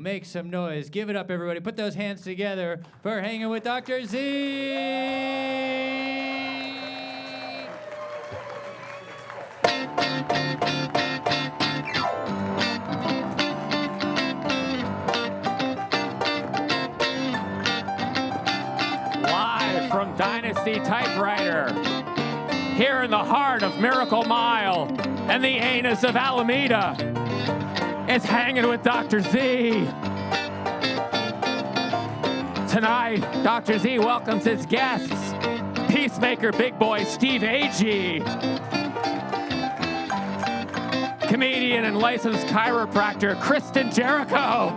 make some noise. Give it up, everybody. Put those hands together for Hanging with Dr. Z. Live from Dynasty Typewriter, here in the heart of Miracle Mile and the anus of Alameda, it's Hanging with Dr. Z. Tonight, Dr. Z welcomes his guests, Peacemaker big boy Steve Agee, comedian and licensed chiropractor Kristin Chirico,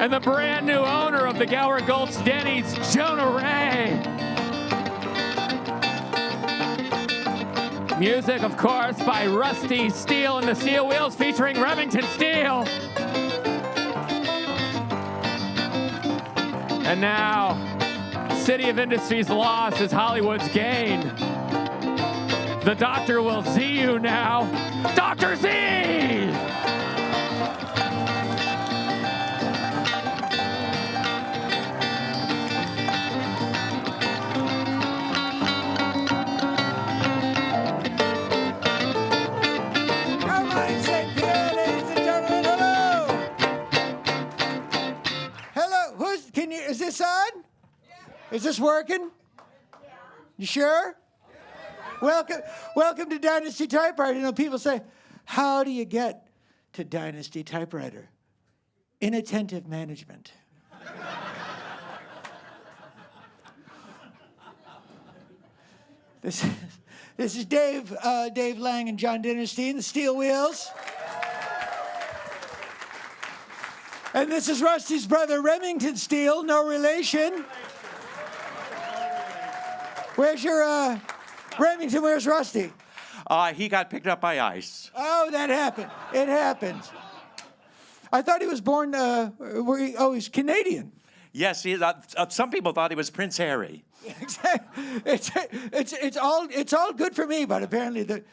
and the brand new owner of the Gower Gulch Denny's, Jonah Ray. Music, of course, by Rusty Steele and the Steel Wheels featuring Remington Steele. And now, City of Industry's loss is Hollywood's gain. The doctor will see you now. Dr. Z! Carmine St, Pierre, ladies and gentlemen, hello. Hello, is this on? Yeah. Is this working? Yeah. You sure? Yeah. Welcome to Dynasty Typewriter. You know, people say, how do you get to Dynasty Typewriter? Inattentive management. This is Dave Lang and John Dynasty and the Steel Wheels. And this is Rusty's brother, Remington Steele, no relation. Where's your, Remington, where's Rusty? He got picked up by ICE. Oh, that happened. It happens. I thought he was born, he's Canadian. Yes, some people thought he was Prince Harry. Exactly. It's all good for me, but apparently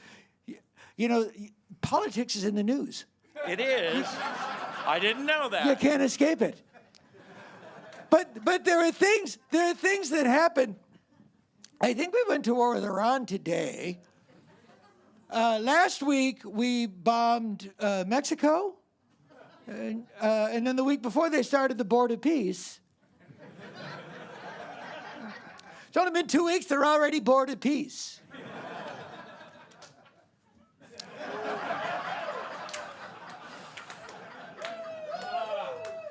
politics is in the news. It is. I didn't know that. You can't escape it. But there are things that happen. I think we went to war with Iran today. Last week we bombed Mexico, and then the week before they started the Board of Peace. It's only been 2 weeks, they're already bored at peace.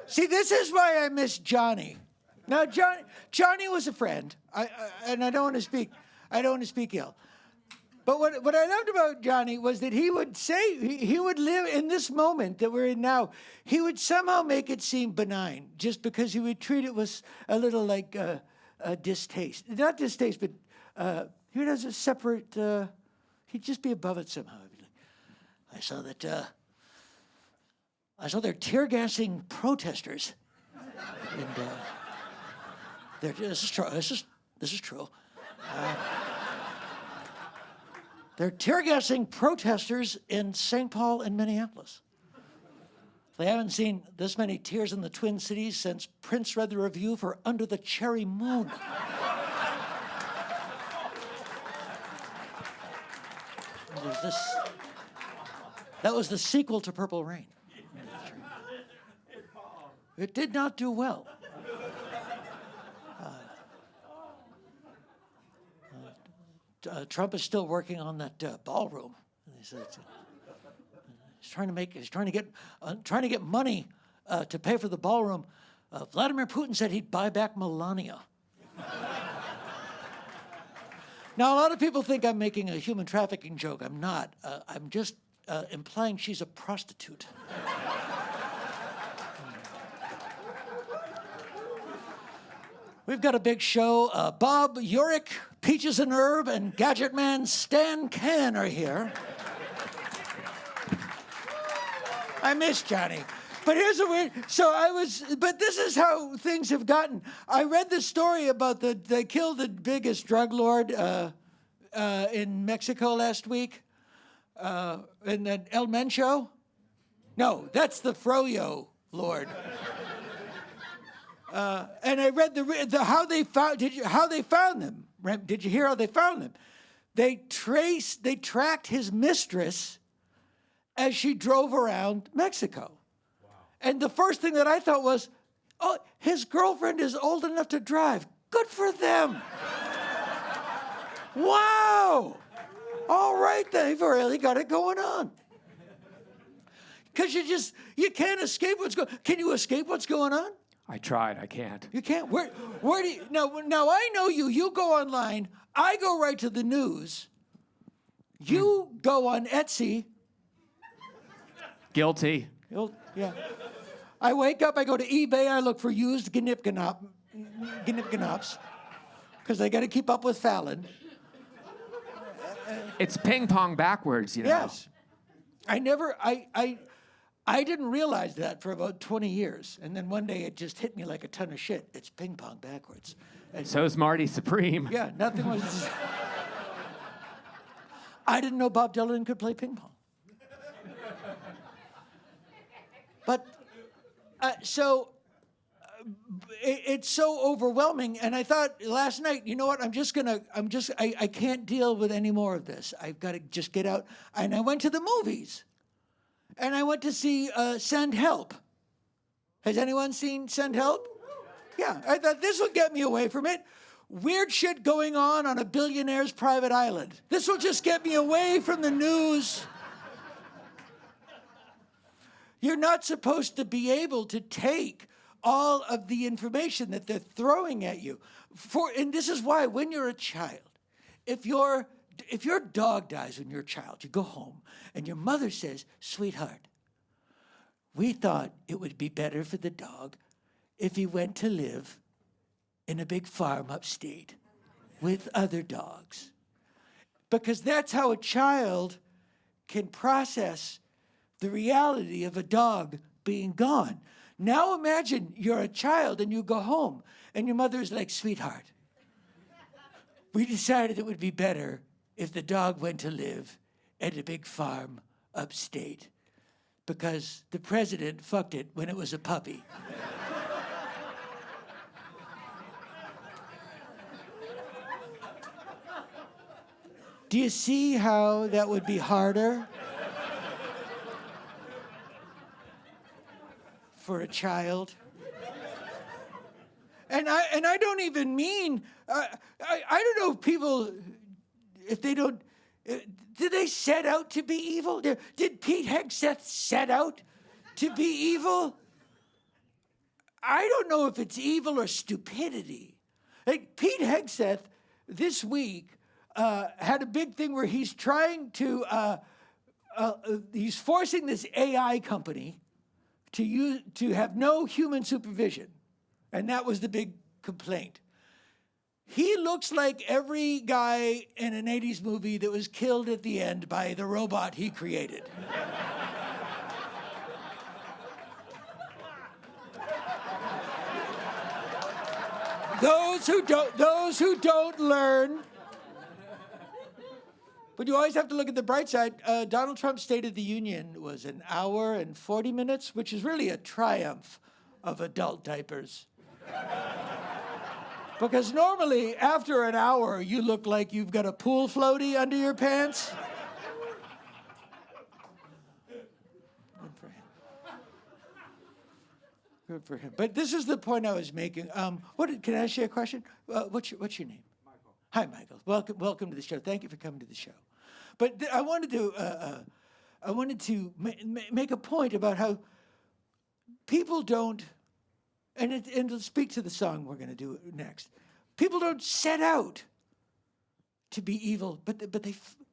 See, this is why I miss Johnny. Now, Johnny was a friend, and I don't want to speak ill. But what I loved about Johnny was that he would say, he would live in this moment that we're in now. He would somehow make it seem benign, just because he would treat it with a little like distaste. Not distaste, but he has a separate, he'd just be above it somehow. I saw they're tear gassing protesters. And this is true. They're tear gassing protesters in St. Paul and Minneapolis. They haven't seen this many tears in the Twin Cities since Prince read the review for Under the Cherry Moon. That was the sequel to Purple Rain. It did not do well. Trump is still working on that ballroom. He's trying to get money to pay for the ballroom. Vladimir Putin said he'd buy back Melania. Now, a lot of people think I'm making a human trafficking joke. I'm not. I'm just implying she's a prostitute. We've got a big show. Bob Urich, Peaches and Herb, and Gadget Man Stan Can are here. I miss Johnny. But here's a weird, but this is how things have gotten. I read the story about they killed the biggest drug lord in Mexico last week, in that El Mencho. No, that's the Froyo Lord. And I read how they found them. Did you hear how they found them? They tracked his mistress as she drove around Mexico. Wow. And the first thing that I thought was, oh, his girlfriend is old enough to drive. Good for them. Wow. All right, they've really got it going on. Because you can't escape what's going on. Can you escape what's going on? I tried. I can't. You can't. Where do you, now I know you. You go online. I go right to the news. You go on Etsy. Guilty. Yeah. I wake up. I go to eBay. I look for used gnipganops. Because I got to keep up with Fallon. It's ping pong backwards, you know. Yes. I didn't realize that for about 20 years. And then one day it just hit me like a ton of shit. It's ping pong backwards. And So is Marty Supreme. yeah, nothing was... I didn't know Bob Dylan could play ping pong. But, it's so overwhelming. And I thought last night, you know what, I can't deal with any more of this. I've got to just get out. And I went to the movies. And I went to see Send Help. Has anyone seen Send Help? Yeah, I thought this will get me away from it. Weird shit going on a billionaire's private island. This will just get me away from the news. You're not supposed to be able to take all of the information that they're throwing at you. And this is why when you're a child, if your dog dies when you're a child, you go home and your mother says, sweetheart, we thought it would be better for the dog if he went to live in a big farm upstate with other dogs. Because that's how a child can process the reality of a dog being gone. Now imagine you're a child and you go home and your mother is like, sweetheart, we decided it would be better if the dog went to live at a big farm upstate because the president fucked it when it was a puppy. Do you see how that would be harder for a child? And I don't even mean, I don't know if people, if they don't, did they set out to be evil? Did Pete Hegseth set out to be evil? I don't know if it's evil or stupidity. Like Pete Hegseth this week had a big thing where he's trying to, he's forcing this AI company to have no human supervision. And that was the big complaint. He looks like every guy in an 80s movie that was killed at the end by the robot he created. Those who don't learn. But you always have to look at the bright side. Donald Trump's State of the Union was an hour and 40 minutes, which is really a triumph of adult diapers. Because normally, after an hour, you look like you've got a pool floaty under your pants. Good for him. Good for him. But this is the point I was making. Can I ask you a question? What's your name? Michael. Hi, Michael. Welcome to the show. Thank you for coming to the show. But I wanted to make a point about how people don't. And to speak to the song we're going to do next, people don't set out to be evil, but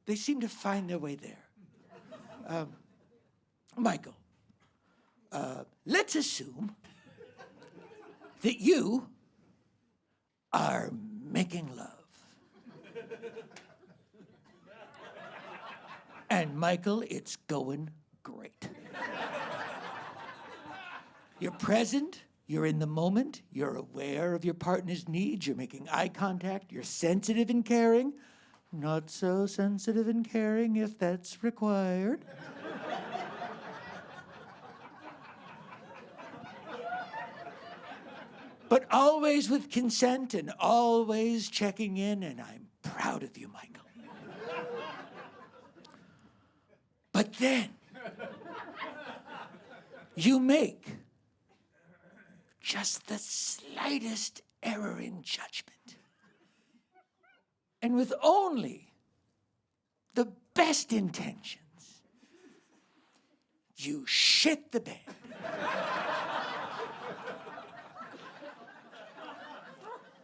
they seem to find their way there. Michael, let's assume that you are making love. And Michael, it's going great. You're present. You're in the moment, you're aware of your partner's needs, you're making eye contact, you're sensitive and caring. Not so sensitive and caring if that's required. but always with consent and always checking in, and I'm proud of you, Michael. But then, you make just the slightest error in judgment. And with only the best intentions, you shit the bed.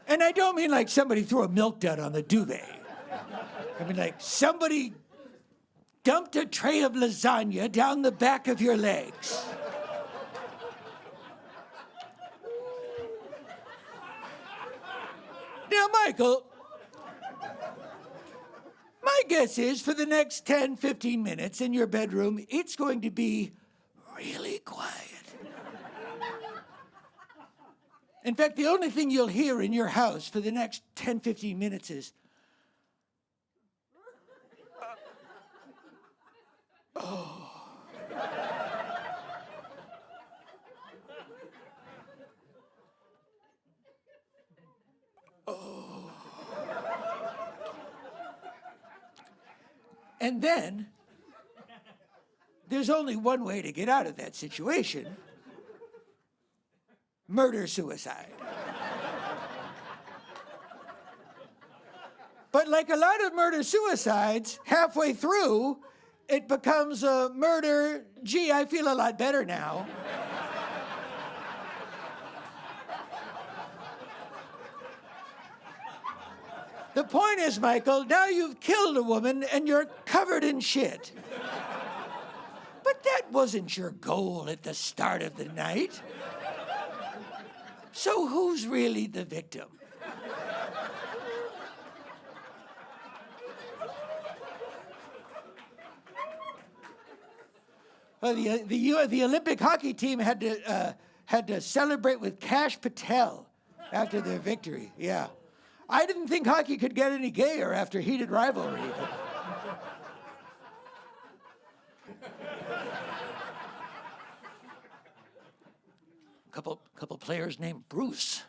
And I don't mean like somebody threw a milk dud on the duvet. I mean like somebody dumped a tray of lasagna down the back of your legs. Now, Michael, my guess is for the next 10, 15 minutes in your bedroom, it's going to be really quiet. In fact, the only thing you'll hear in your house for the next 10, 15 minutes is, oh. Oh. And then, there's only one way to get out of that situation. Murder-suicide. But like a lot of murder-suicides, halfway through, it becomes a murder, gee, I feel a lot better now. The point is, Michael, now you've killed a woman and you're covered in shit. But that wasn't your goal at the start of the night. So who's really the victim? Well, the Olympic hockey team had to celebrate with Kash Patel after their victory. Yeah, I didn't think hockey could get any gayer after heated rivalry. Couple players named Bruce.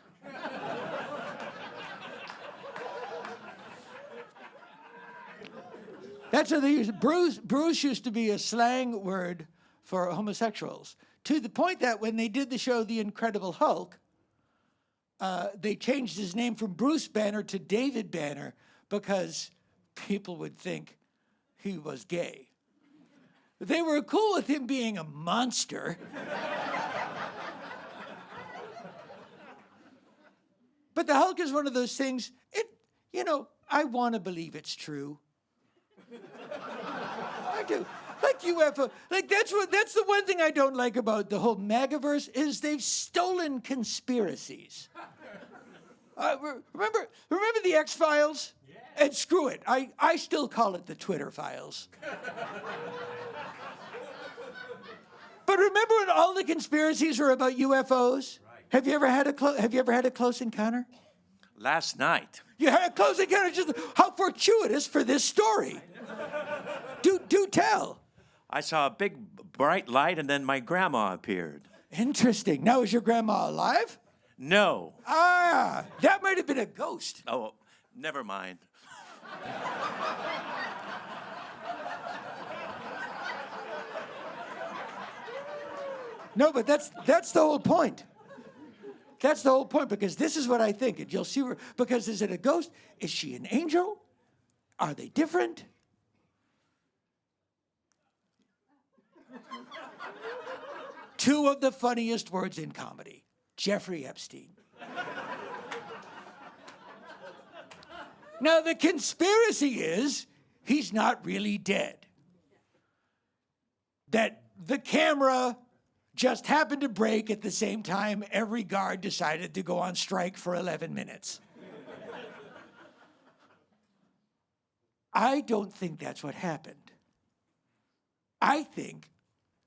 That's what they use. Bruce used to be a slang word for homosexuals, to the point that when they did the show The Incredible Hulk, they changed his name from Bruce Banner to David Banner because people would think he was gay. They were cool with him being a monster. But the Hulk is one of those things, I want to believe it's true. I do. Like UFO, that's the one thing I don't like about the whole MAGAverse is they've stolen conspiracies. Remember the X-Files? Yeah. And screw it, I still call it the Twitter files. But remember when all the conspiracies were about UFOs? Have you ever had a close encounter? Last night. You had a close encounter. Just how fortuitous for this story. Do tell. I saw a big bright light and then my grandma appeared. Interesting. Now, is your grandma alive? No. Ah, that might have been a ghost. Oh, never mind. No, but that's the whole point. That's the whole point, because this is what I think, and you'll see where, because is it a ghost? Is she an angel? Are they different? Two of the funniest words in comedy, Jeffrey Epstein. Now, the conspiracy is he's not really dead. That the camera just happened to break at the same time every guard decided to go on strike for 11 minutes. I don't think that's what happened. I think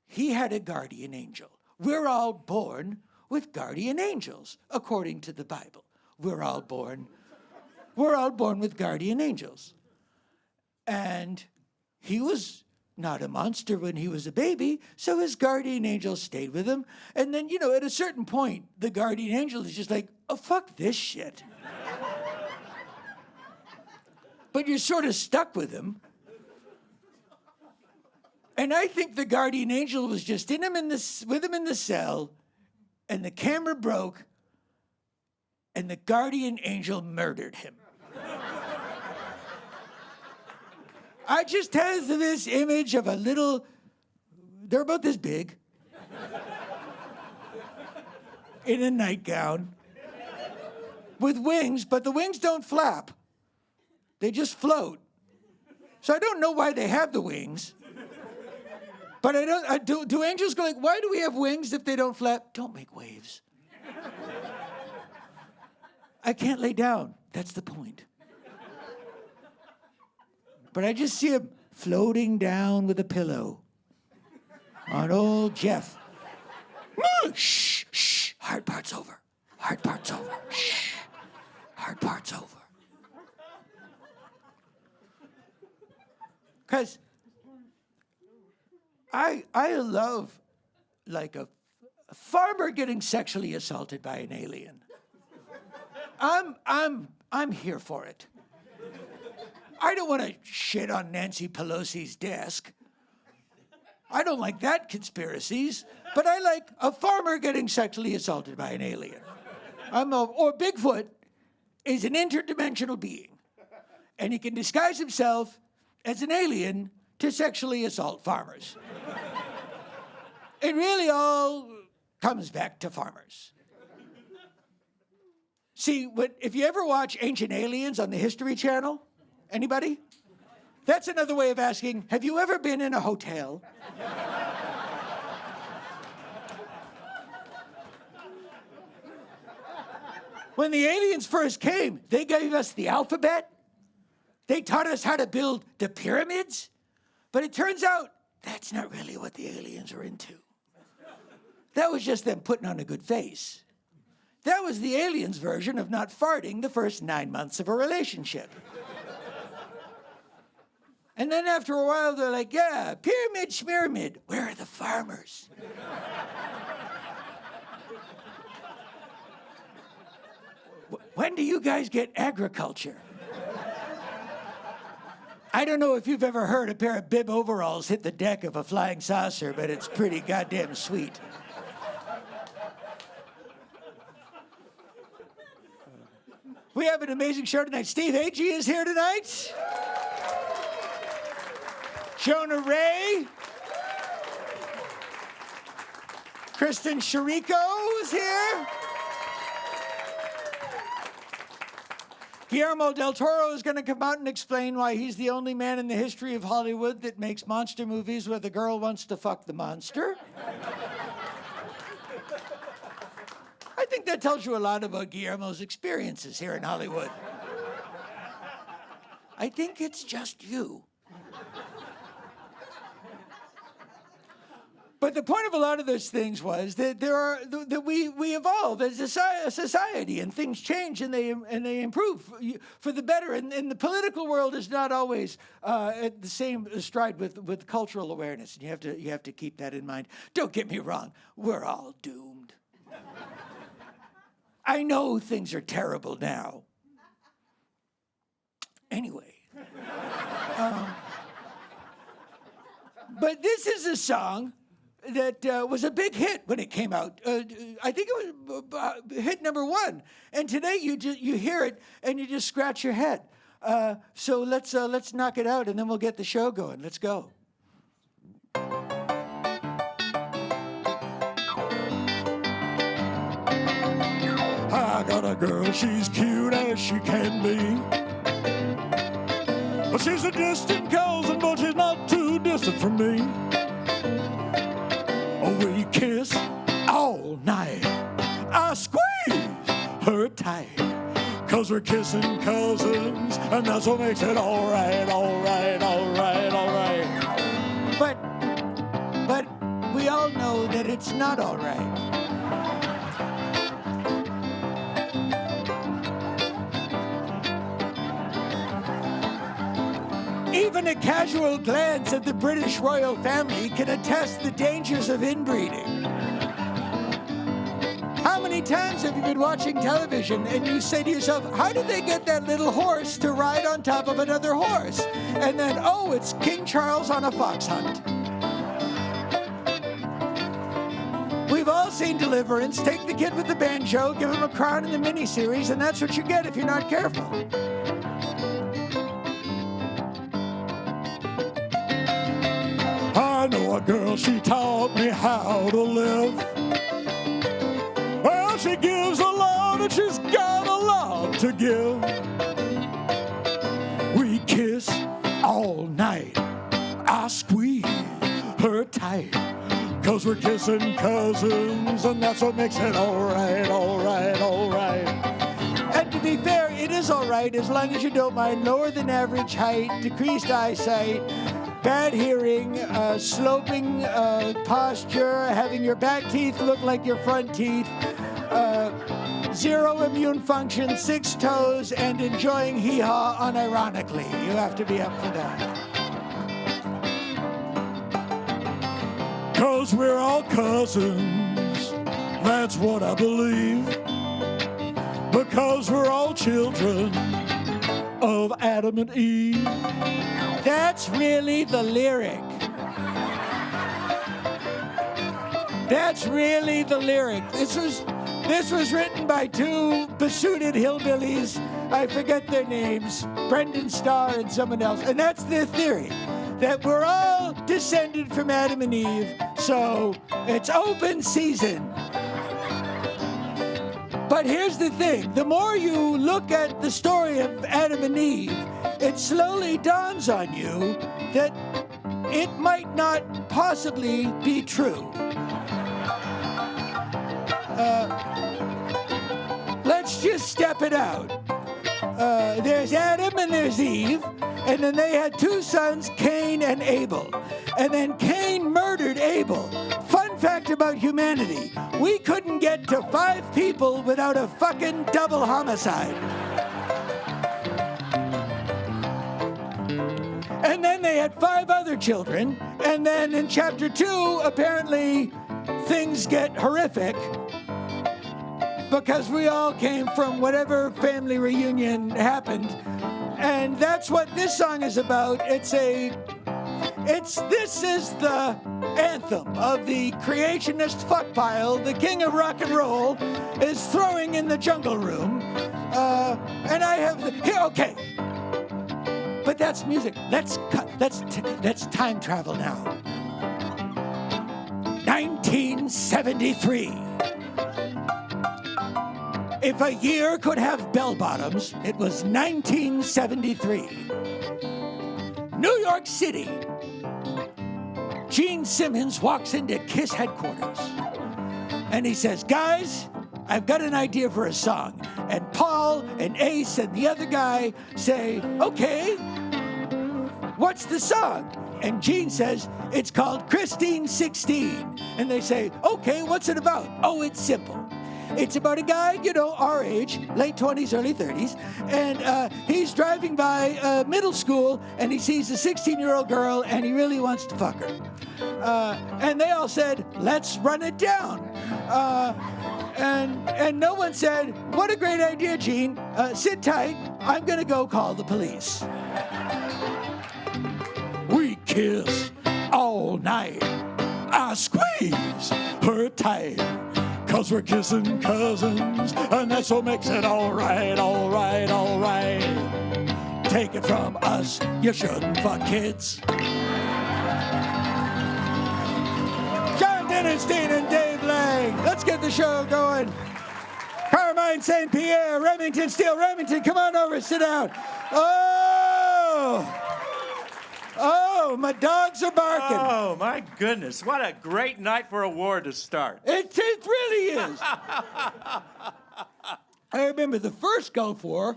he had a guardian angel. We're all born with guardian angels, according to the Bible. We're all born with guardian angels. And he was not a monster when he was a baby, so his guardian angel stayed with him. And then, at a certain point, the guardian angel is just like, oh, fuck this shit. But you're sort of stuck with him. And I think the guardian angel was just with him in the cell, and the camera broke, and the guardian angel murdered him. I just have this image of they're about this big, in a nightgown, with wings, but the wings don't flap. They just float. So I don't know why they have the wings. But do angels go like, why do we have wings if they don't flap? Don't make waves. I can't lay down. That's the point. But I just see him floating down with a pillow on old Jeff. Shh, shh, hard part's over. Hard part's over. Shh, hard part's over. Because I love, like, a farmer getting sexually assaulted by an alien. I'm here for it. I don't want to shit on Nancy Pelosi's desk. I don't like that conspiracies, but I like a farmer getting sexually assaulted by an alien. Or Bigfoot is an interdimensional being, and he can disguise himself as an alien to sexually assault farmers. It really all comes back to farmers. See, if you ever watch Ancient Aliens on the History Channel, anybody? That's another way of asking, have you ever been in a hotel? When the aliens first came, they gave us the alphabet. They taught us how to build the pyramids. But it turns out that's not really what the aliens are into. That was just them putting on a good face. That was the aliens' version of not farting the first 9 months of a relationship. And then after a while, they're like, yeah, pyramid, schmyramid. Where are the farmers? When do you guys get agriculture? I don't know if you've ever heard a pair of bib overalls hit the deck of a flying saucer, but it's pretty goddamn sweet. We have an amazing show tonight. Steve Agee is here tonight. Jonah Ray. Kristin Chirico is here. Guillermo del Toro is going to come out and explain why he's the only man in the history of Hollywood that makes monster movies where the girl wants to fuck the monster. I think that tells you a lot about Guillermo's experiences here in Hollywood. I think it's just you. But the point of a lot of those things was that that we evolve as a society, and things change and they improve for the better. And the political world is not always at the same stride with cultural awareness. And you have to keep that in mind. Don't get me wrong, we're all doomed. I know things are terrible now. Anyway. But this is a song that was a big hit when it came out. I think it was hit number 1. And today you hear it and you just scratch your head. So let's knock it out and then we'll get the show going. Let's go. I got a girl, she's cute as she can be. Well, she's a distant cousin, but she's not too distant from me. We kiss all night. I squeeze her tight, 'cause we're kissing cousins, and that's what makes it all right, all right, all right, all right. But we all know that it's not all right. Even a casual glance at the British royal family can attest the dangers of inbreeding. How many times have you been watching television and you say to yourself, how did they get that little horse to ride on top of another horse? And then, oh, it's King Charles on a fox hunt. We've all seen Deliverance. Take the kid with the banjo, give him a crown in the miniseries, and that's what you get if you're not careful. I know a girl, she taught me how to live. Well, she gives a lot and she's got a lot to give. We kiss all night. I squeeze her tight. 'Cause we're kissing cousins, and that's what makes it all right, all right, all right. And to be fair, it is all right as long as you don't mind lower than average height, decreased eyesight, bad hearing, sloping posture, having your back teeth look like your front teeth, zero immune function, 6 toes, and enjoying hee-haw unironically. You have to be up for that. 'Cause we're all cousins, that's what I believe. Because we're all children of Adam and Eve. That's really the lyric. That's really the lyric. This was written by 2 besooted hillbillies. I forget their names, Brendan Starr and someone else. And that's their theory, that we're all descended from Adam and Eve, so it's open season. But here's the thing, the more you look at the story of Adam and Eve, it slowly dawns on you that it might not possibly be true. Let's just step it out. There's Adam and there's Eve, and then they had 2 sons, Cain and Abel. And then Cain murdered Abel. Fun fact about humanity, we couldn't get to 5 people without a fucking double homicide. And then they had 5 other children, and then in chapter 2, apparently things get horrific, because we all came from whatever family reunion happened. And that's what this song is about. This is the anthem of the creationist fuck pile the king of rock and roll is throwing in the jungle room. And I have here, okay. But that's music. Let's time travel now. 1973. If a year could have bell-bottoms, it was 1973. New York City. Gene Simmons walks into KISS headquarters. And he says, guys, I've got an idea for a song. And Paul and Ace and the other guy say, okay, what's the song? And Gene says, it's called Kristin 16. And they say, okay, what's it about? Oh, it's simple. It's about a guy, our age, late 20s, early 30s, and he's driving by middle school, and he sees a 16-year-old girl, and he really wants to fuck her. And they all said, let's run it down. And no one said, what a great idea, Gene. Sit tight. I'm going to go call the police. We kiss all night. I squeeze her tight. 'Cause we're kissing cousins, and that's what makes it all right, all right, all right. Take it from us, you shouldn't fuck kids. John Dynasty and Dave Lang. Let's get the show going. Carmine St. Pierre, Remington, Steele. Remington, come on over, sit down. Oh, my dogs are barking. Oh, my goodness. What a great night for a war to start. It really is. I remember the first Gulf War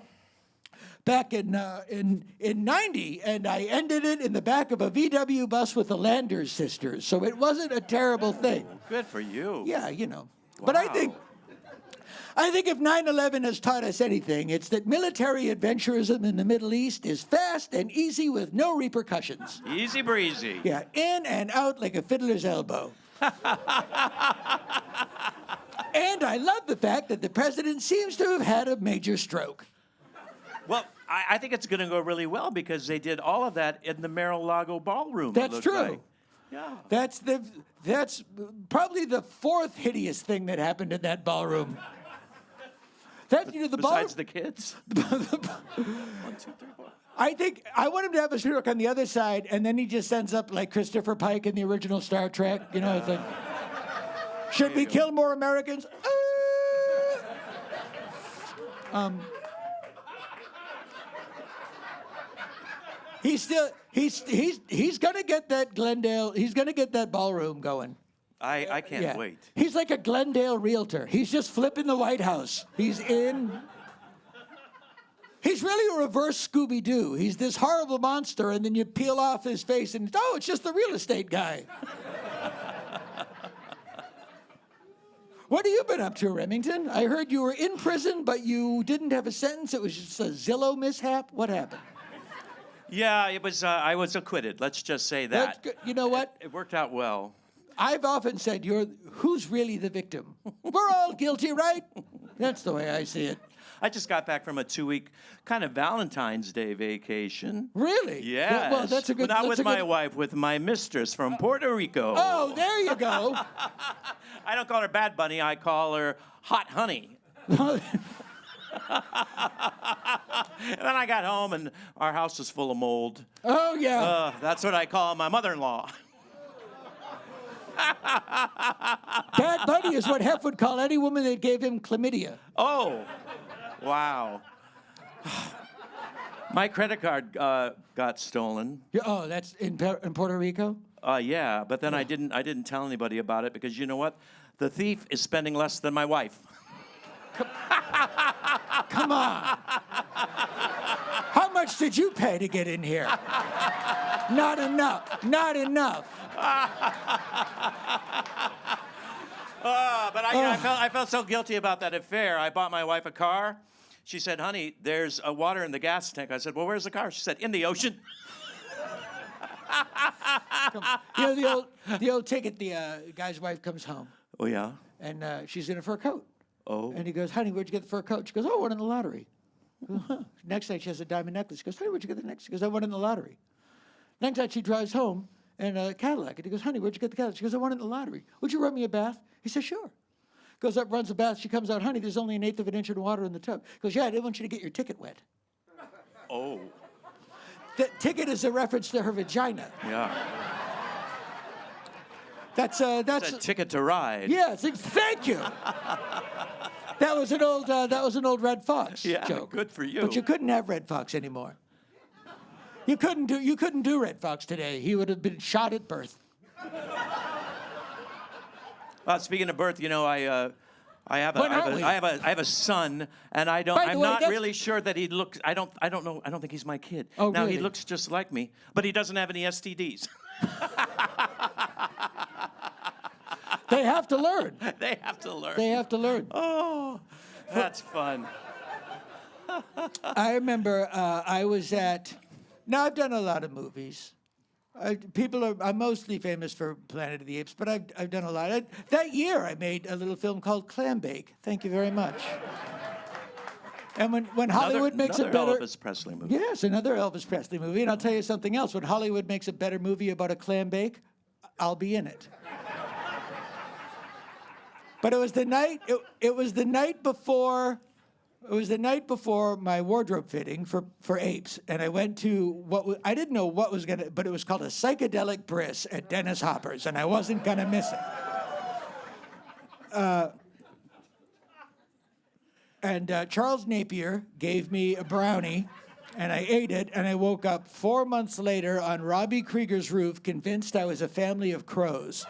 back in 90, and I ended it in the back of a VW bus with the Landers sisters, so it wasn't a terrible thing. Good for you. Yeah, Wow. But I think if 9/11 has taught us anything, it's that military adventurism in the Middle East is fast and easy with no repercussions. Easy breezy. Yeah, in and out like a fiddler's elbow. And I love the fact that the president seems to have had a major stroke. Well, I think it's going to go really well because they did all of that in the Mar-a-Lago ballroom. That's true. Like. Yeah. That's probably the fourth hideous thing that happened in that ballroom. Besides the kids. 1, 2, 3, 4. I think I want him to have a stroke on the other side, and then he just ends up like Christopher Pike in the original Star Trek. You know, it's like, should we kill more Americans? He's gonna get that Glendale. He's gonna get that ballroom going. I can't wait. He's like a Glendale realtor. He's just flipping the White House. He's in. He's really a reverse Scooby-Doo. He's this horrible monster, and then you peel off his face, and it's just the real estate guy. What have you been up to, Remington? I heard you were in prison, but you didn't have a sentence. It was just a Zillow mishap. What happened? Yeah, it was. I was acquitted. Let's just say that. That's good. You know what? It worked out well. I've often said, who's really the victim? We're all guilty, right? That's the way I see it. I just got back from a 2-week kind of Valentine's Day vacation. Really? Yes. Well, that's a good. Not that's with a my good... wife, with my mistress from Puerto Rico. Oh, there you go. I don't call her Bad Bunny. I call her Hot Honey. And then I got home, and our house was full of mold. Oh, yeah. That's what I call my mother-in-law. Bad Bunny is what Hef would call any woman that gave him chlamydia. Oh, wow. My credit card got stolen. Oh, that's in Puerto Rico? Yeah, but then I didn't tell anybody about it because you know what? The thief is spending less than my wife. Come on. How much did you pay to get in here? Not enough. Not enough. But I felt so guilty about that affair. I bought my wife a car. She said, honey, there's water in the gas tank. I said, well, where's the car? She said, in the ocean. You know, the old ticket, the guy's wife comes home. Oh, yeah? And she's in a fur coat. Oh. And he goes, honey, where'd you get the fur coat? She goes, oh, I won in the lottery. Goes, huh. Next night, she has a diamond necklace. She goes, honey, where'd you get the necklace? She goes, I won in the lottery. Next night, she drives home in a Cadillac. And he goes, honey, where'd you get the Cadillac? She goes, I won in the lottery. Would you run me a bath? He says, sure. Goes up, runs a bath. She comes out, honey, there's only 1/8 of an inch of water in the tub. Goes, yeah, I didn't want you to get your ticket wet. Oh. The ticket is a reference to her vagina. Yeah. That's It's a ticket to ride. Yes, thank you. That was an old Red Fox joke. Good for you. But you couldn't have Red Fox anymore. You couldn't do Red Fox today. He would have been shot at birth. Speaking of birth, you know, I have a son, and I'm not really sure that he looks. I don't know. I don't think he's my kid. Oh, now really? he looks just like me, but he doesn't have any STDs. They have to learn. They have to learn. They have to learn. Oh, that's fun. I remember I was at. Now I've done a lot of movies. I'm mostly famous for Planet of the Apes, but I've done a lot. That year I made a little film called Clam Bake. Thank you very much. And when Hollywood makes a better Elvis Presley movie. Yes, another Elvis Presley movie. And I'll tell you something else. When Hollywood makes a better movie about a clam bake, I'll be in it. But it was the night. It was the night before. It was the night before my wardrobe fitting for Apes, and I went to I didn't know what was gonna, but it was called a psychedelic bris at Dennis Hopper's, and I wasn't gonna miss it. And Charles Napier gave me a brownie, and I ate it, and I woke up 4 months later on Robbie Krieger's roof, convinced I was a family of crows.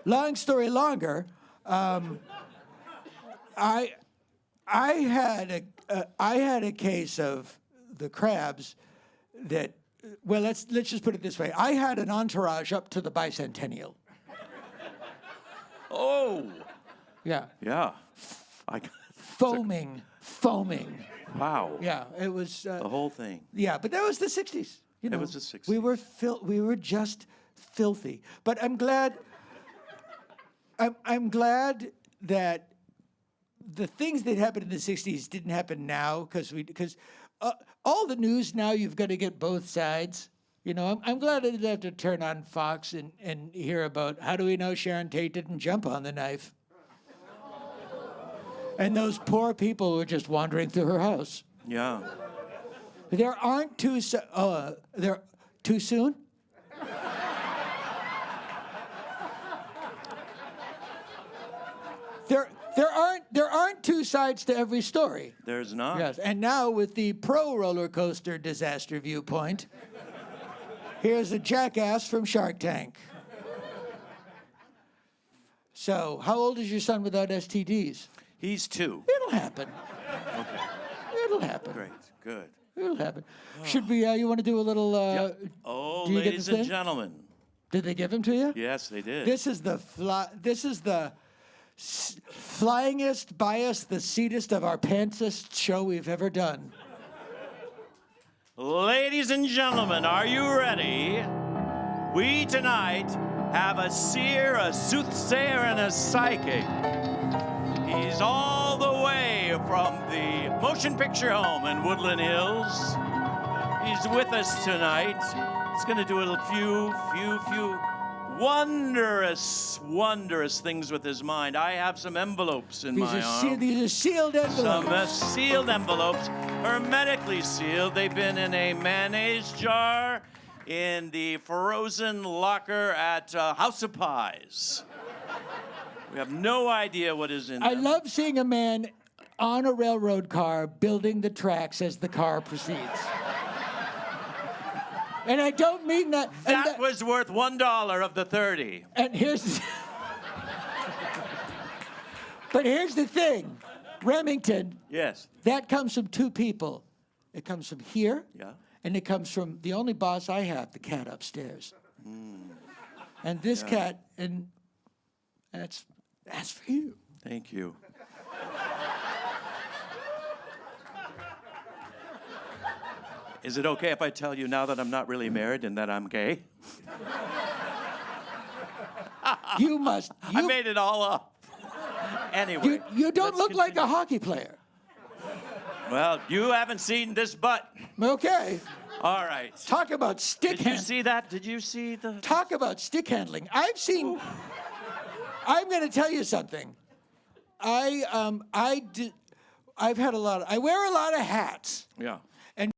Long story longer. I had a case of the crabs that, well, let's just put it this way. I had an entourage up to the bicentennial. Oh. Yeah. Yeah. Foaming. Wow. Yeah, it was. The whole thing. Yeah, but that was the 60s. You know, It was the 60s. We were just filthy. But I'm glad. I'm glad that the things that happened in the 60s didn't happen now because all the news now you've got to get both sides. You know, I'm glad I didn't have to turn on Fox and hear about how do we know Sharon Tate didn't jump on the knife. And those poor people were just wandering through her house. Yeah. There aren't two. They're too soon. There aren't two sides to every story. There's not. Yes, and now with the pro roller coaster disaster viewpoint, here's a jackass from Shark Tank. So, how old is your son without STDs? He's 2. It'll happen. Okay. It'll happen. Great. Good. It'll happen. Should we? You want to do a little? Yep. Oh, do you get ladies this and thing? gentlemen. Did they give him to you? Yes, they did. This is the flyingest, biased, the seatest of our pantsest show we've ever done. Ladies and gentlemen, are you ready? We tonight have a seer, a soothsayer, and a psychic. He's all the way from the motion picture home in Woodland Hills. He's with us tonight. He's going to do a few wondrous things with his mind. I have some envelopes in my arm. These are sealed envelopes. Some sealed envelopes, hermetically sealed. They've been in a mayonnaise jar in the frozen locker at House of Pies. We have no idea what is in them. I love seeing a man on a railroad car building the tracks as the car proceeds. And I don't mean that. That was worth $1 of the 30. And but here's the thing, Remington. Yes. That comes from 2 people. It comes from here. Yeah. And it comes from the only boss I have, the cat upstairs. And this cat, and that's for you. Thank you. Is it okay if I tell you now that I'm not really married and that I'm gay? You must. I made it all up. Anyway. You don't let's look like a continue. hockey player. Well, you haven't seen this butt. Okay. All right. Talk about stick Did you handling. see that? Did you see the... Talk about stick handling. I've seen. I'm going to tell you something. I've had a lot. I wear a lot of hats. Yeah.